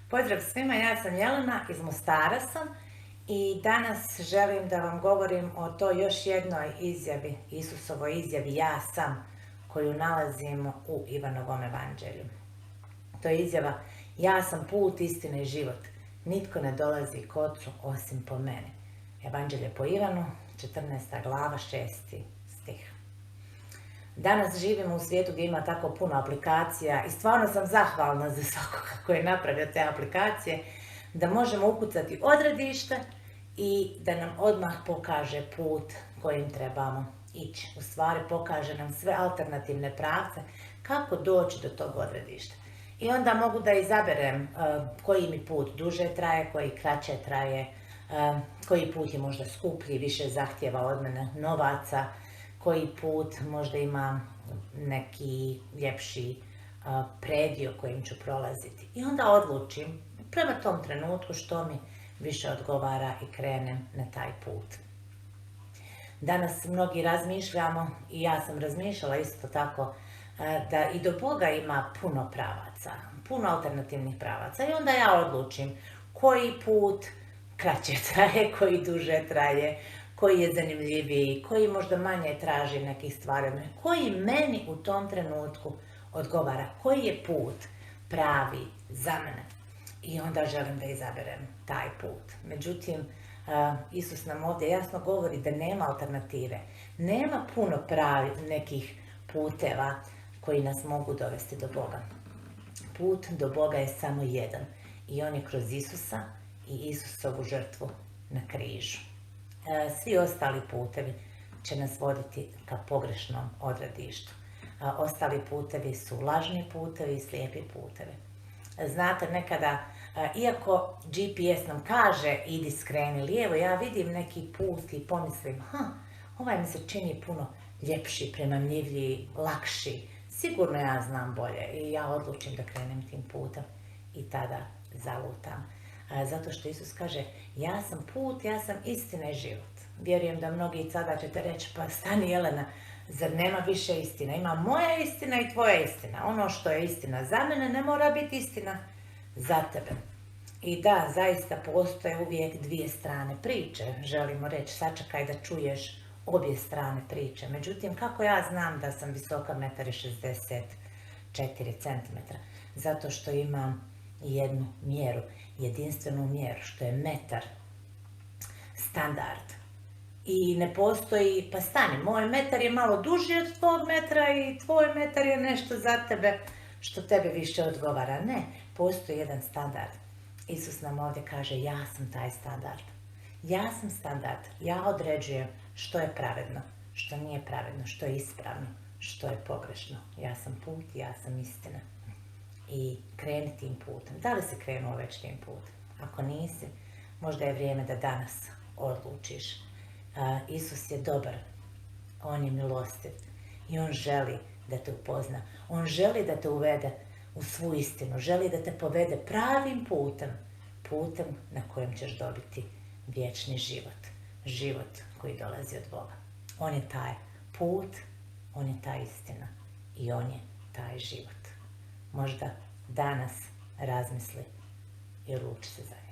Pozdrav svima, ja sam Jelena, iz Mostara sam i danas želim da vam govorim o toj još jednoj izjavi, Isusovoj izjavi ja sam, koju nalazimo u Ivanovom evanđelju. To je izjava ja sam put, istina i život. Nitko ne dolazi k Otcu osim po mene. Evanđelje po Ivanu, 14. glava, 6. stih. Danas živimo u svijetu gdje ima tako puno aplikacija i stvarno sam zahvalna za svakoga koji je napravio te aplikacije, da možemo ukucati odredište i da nam odmah pokaže put kojim trebamo ići. U stvari pokaže nam sve alternativne pravce kako doći do tog odredišta. I onda mogu da izaberem koji mi put duže traje, koji kraće traje, koji put je možda skuplji, više zahtjeva od mene novaca, koji put možda ima neki ljepši predio kojim ću prolaziti. I onda odlučim prema tom trenutku što mi više odgovara i krenem na taj put. Danas mnogi razmišljamo, i ja sam razmišljala isto tako, da i do Boga ima puno pravaca, puno alternativnih pravaca. I onda ja odlučim koji put kraće traje, koji duže traje, koji je zanimljiviji, koji možda manje traži nekih stvari, koji meni u tom trenutku odgovara, koji je put pravi za mene. I onda želim da izaberem taj put. Međutim, Isus nam ovdje jasno govori da nema alternative. Nema puno nekih puteva koji nas mogu dovesti do Boga. Put do Boga je samo jedan i on je kroz Isusa i Isusovu žrtvu na križu. Svi ostali putevi će nas voditi ka pogrešnom odredištu. Ostali putevi su lažni putevi i slijepi putevi. Znate, nekada, iako GPS nam kaže idi skreni lijevo, ja vidim neki put i pomislim, ovaj mi se čini puno ljepši, premamljiviji, lakši. Sigurno ja znam bolje i ja odlučim da krenem tim putem i tada zalutam. Zato što Isus kaže, ja sam put, ja sam istina i život. Vjerujem da mnogi sada ćete reći, pa stani Jelena, zar nema više istina? Ima moja istina i tvoja istina. Ono što je istina za mene ne mora biti istina za tebe. I da, zaista postoje uvijek dvije strane priče. Želimo reći, sačekaj da čuješ obje strane priče. Međutim, kako ja znam da sam visoka 1,64 cm? Zato što imam jednu mjeru, jedinstvenu mjeru, što je metar, standard. I ne postoji, pa stani, moj metar je malo duži od tvog metra i tvoj metar je nešto za tebe što tebe više odgovara. Ne, postoji jedan standard. Isus nam ovdje kaže, ja sam taj standard. Ja sam standard, ja određujem što je pravedno, što nije pravedno, što je ispravno, što je pogrešno. Ja sam put, ja sam istina. I kreni tim putem. Da li si krenuo već tim putem? Ako nisi, možda je vrijeme da danas odlučiš. Isus je dobar, on je milostiv i on želi da te upozna. On želi da te uvede u svu istinu, želi da te povede pravim putem, putem na kojem ćeš dobiti vječni život. Život koji dolazi od Boga. On je taj put, on je ta istina i on je taj život. Možda danas razmisli i odluči se za njega.